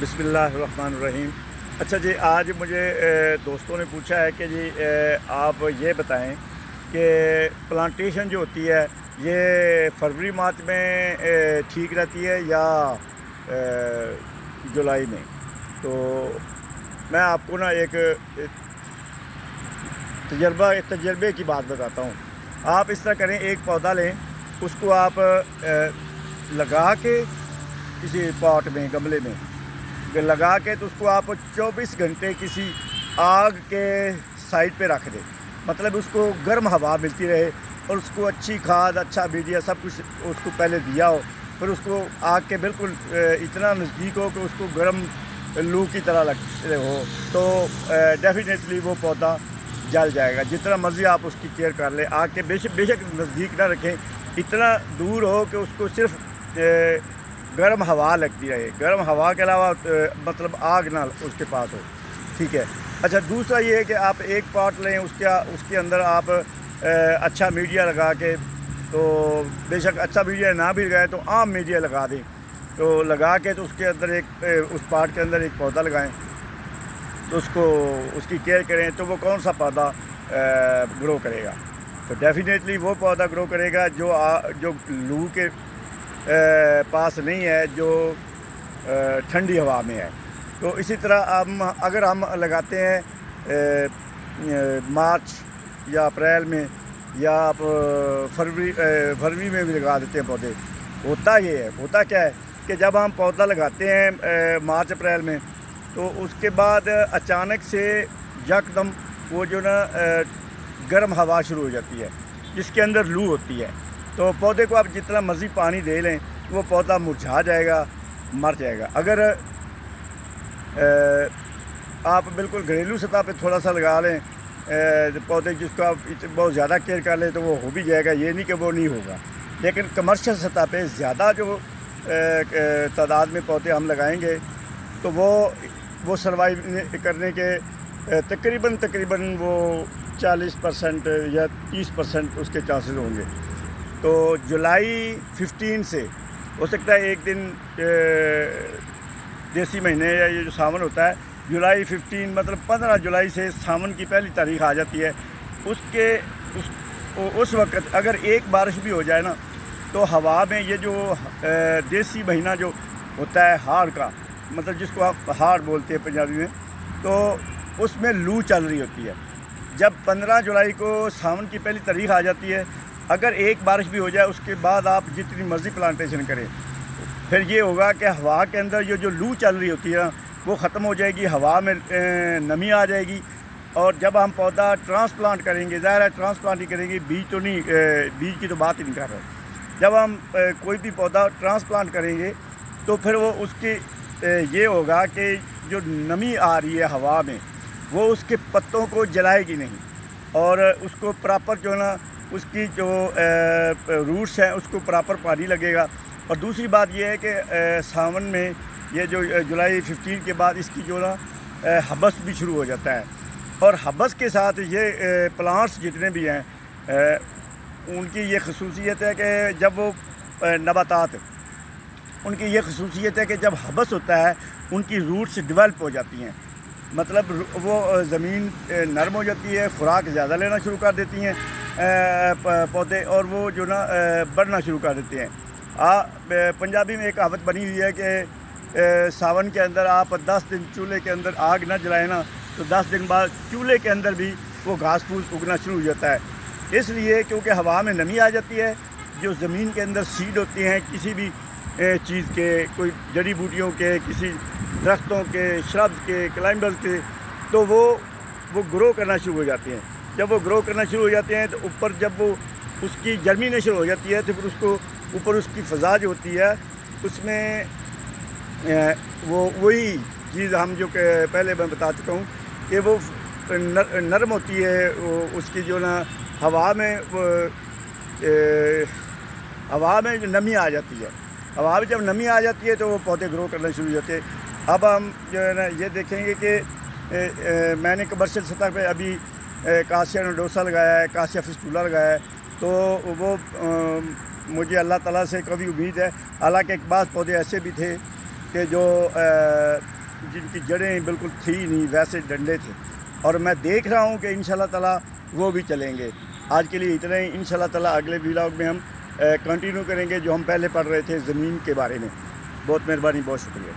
बिस्मिल्लाहिर्रहमानिर्रहीम। अच्छा जी, आज मुझे दोस्तों ने पूछा है कि जी आप ये बताएं कि प्लांटेशन जो होती है ये फरवरी मार्च में ठीक रहती है या जुलाई में। तो मैं आपको ना एक तजर्बे की बात बताता हूँ। आप इस तरह करें, एक पौधा लें, उसको आप लगा के किसी पॉट में, गमले में लगा के, तो उसको आप 24 घंटे किसी आग के साइड पे रख दें। मतलब उसको गर्म हवा मिलती रहे और उसको अच्छी खाद, अच्छा बीज, सब कुछ उसको पहले दिया हो, फिर उसको आग के बिल्कुल इतना नज़दीक हो कि उसको गर्म लू की तरह लग हो, तो डेफिनेटली वो पौधा जल जाएगा। जितना मर्ज़ी आप उसकी केयर कर लें, आग के बेशक नज़दीक ना रखें, इतना दूर हो कि उसको सिर्फ गर्म हवा लगती रहे, गर्म हवा के अलावा मतलब आग ना उसके पास हो। ठीक है। अच्छा, दूसरा ये है कि आप एक पॉट लें, उसके अंदर आप अच्छा मीडिया लगा के, तो बेशक अच्छा मीडिया ना भी लगाए तो आम मीडिया लगा दें, तो लगा के तो उसके अंदर उस पॉट के अंदर एक पौधा लगाएं, तो उसकी केयर करें, तो वो कौन सा पौधा ग्रो करेगा। तो डेफिनेटली वो पौधा ग्रो करेगा जो लू के पास नहीं है, जो ठंडी हवा में है। तो इसी तरह अगर हम लगाते हैं मार्च या अप्रैल में, या आप फरवरी में भी लगा देते हैं पौधे, होता क्या है कि जब हम पौधा लगाते हैं मार्च अप्रैल में, तो उसके बाद अचानक से यकदम वो जो ना गर्म हवा शुरू हो जाती है, जिसके अंदर लू होती है। तो पौधे को आप जितना मर्ज़ी पानी दे लें, वो पौधा मुरझा जाएगा, मर जाएगा। अगर आप बिल्कुल घरेलू सतह पे थोड़ा सा लगा लें पौधे, जिसको आप बहुत ज़्यादा केयर कर लें, तो वो हो भी जाएगा, ये नहीं कि वो नहीं होगा। लेकिन कमर्शियल सतह पे ज़्यादा जो तादाद में पौधे हम लगाएंगे, तो वो सर्वाइव करने के तकरीबन वो 40% या 30% उसके चांसेस होंगे। तो जुलाई 15 से हो सकता है एक दिन देसी महीने या ये जो सावन होता है, जुलाई 15 मतलब 15 जुलाई से सावन की पहली तारीख आ जाती है। उस वक्त अगर एक बारिश भी हो जाए ना, तो हवा में ये जो देसी महीना जो होता है हाड़ का, मतलब जिसको आप हाड़ बोलते हैं पंजाबी में, तो उसमें लू चल रही होती है। जब 15 जुलाई को सावन की पहली तारीख आ जाती है, अगर एक बारिश भी हो जाए, उसके बाद आप जितनी मर्ज़ी प्लांटेशन करें, फिर ये होगा कि हवा के अंदर ये जो लू चल रही होती है वो ख़त्म हो जाएगी, हवा में नमी आ जाएगी। और जब हम पौधा ट्रांसप्लांट करेंगे, ज़ाहिर है ट्रांसप्लांट ही करेंगे, बीज की तो बात ही नहीं कर रहे। जब हम कोई भी पौधा ट्रांसप्लांट करेंगे, तो फिर वो उसकी ये होगा कि जो नमी आ रही है हवा में, वो उसके पत्तों को जलाएगी नहीं, और उसको प्रॉपर जो ना उसकी जो रूट्स हैं उसको प्रॉपर पानी लगेगा। और दूसरी बात यह है कि सावन में ये जो जुलाई 15 के बाद इसकी जो ना हबस भी शुरू हो जाता है। और हबस के साथ ये प्लांट्स जितने भी हैं उनकी ये खसूसियत है कि जब वो नबातात, उनकी ये खसूसियत है कि जब हबस होता है, उनकी रूट्स डेवलप हो जाती हैं, मतलब वो ज़मीन नरम हो जाती है, खुराक ज़्यादा लेना शुरू कर देती हैं पौधे, और वो जो ना बढ़ना शुरू कर देते हैं। पंजाबी में एक कहावत बनी हुई है कि सावन के अंदर आप 10 दिन चूल्हे के अंदर आग ना जलाएं ना, तो 10 दिन बाद चूल्हे के अंदर भी वो घास फूस उगना शुरू हो जाता है। इसलिए क्योंकि हवा में नमी आ जाती है, जो ज़मीन के अंदर सीड होती हैं किसी भी चीज़ के, कोई जड़ी बूटियों के, किसी दरख्तों के, श्रब्स के, क्लाइंबर्स के, तो वो ग्रो करना शुरू हो जाते हैं। जब वो ग्रो करना शुरू हो जाते हैं, तो ऊपर जब वो उसकी जर्मिनेशन हो जाती है, तो फिर उसको ऊपर उसकी फ़ज़ा जो होती है, उसमें वही चीज़ हम जो पहले मैं बता चुका हूँ कि वो नरम होती है, उसकी जो ना हवा में जो नमी आ जाती है, हवा में जब नमी आ जाती है, तो वो पौधे ग्रो करना शुरू हो जाते हैं। अब हम जो है ना ये देखेंगे कि मैंने कमर्शियल सतह पे अभी कासिया नोडोसा लगाया है, कासिया फिस्टूला लगाया है, तो वो मुझे अल्लाह ताला से कभी उम्मीद है, हालांकि एक बात पौधे ऐसे भी थे کہ جو جن کی جڑیں بالکل تھی نہیں ویسے ڈنڈے تھے، اور میں دیکھ رہا ہوں کہ انشاءاللہ تعالیٰ وہ بھی چلیں گے۔ آج کے لیے اتنا ہی، انشاءاللہ تعالیٰ اگلے ولاگ میں ہم کنٹینیو کریں گے جو ہم پہلے پڑھ رہے تھے زمین کے بارے میں۔ بہت مہربانی، بہت شکریہ۔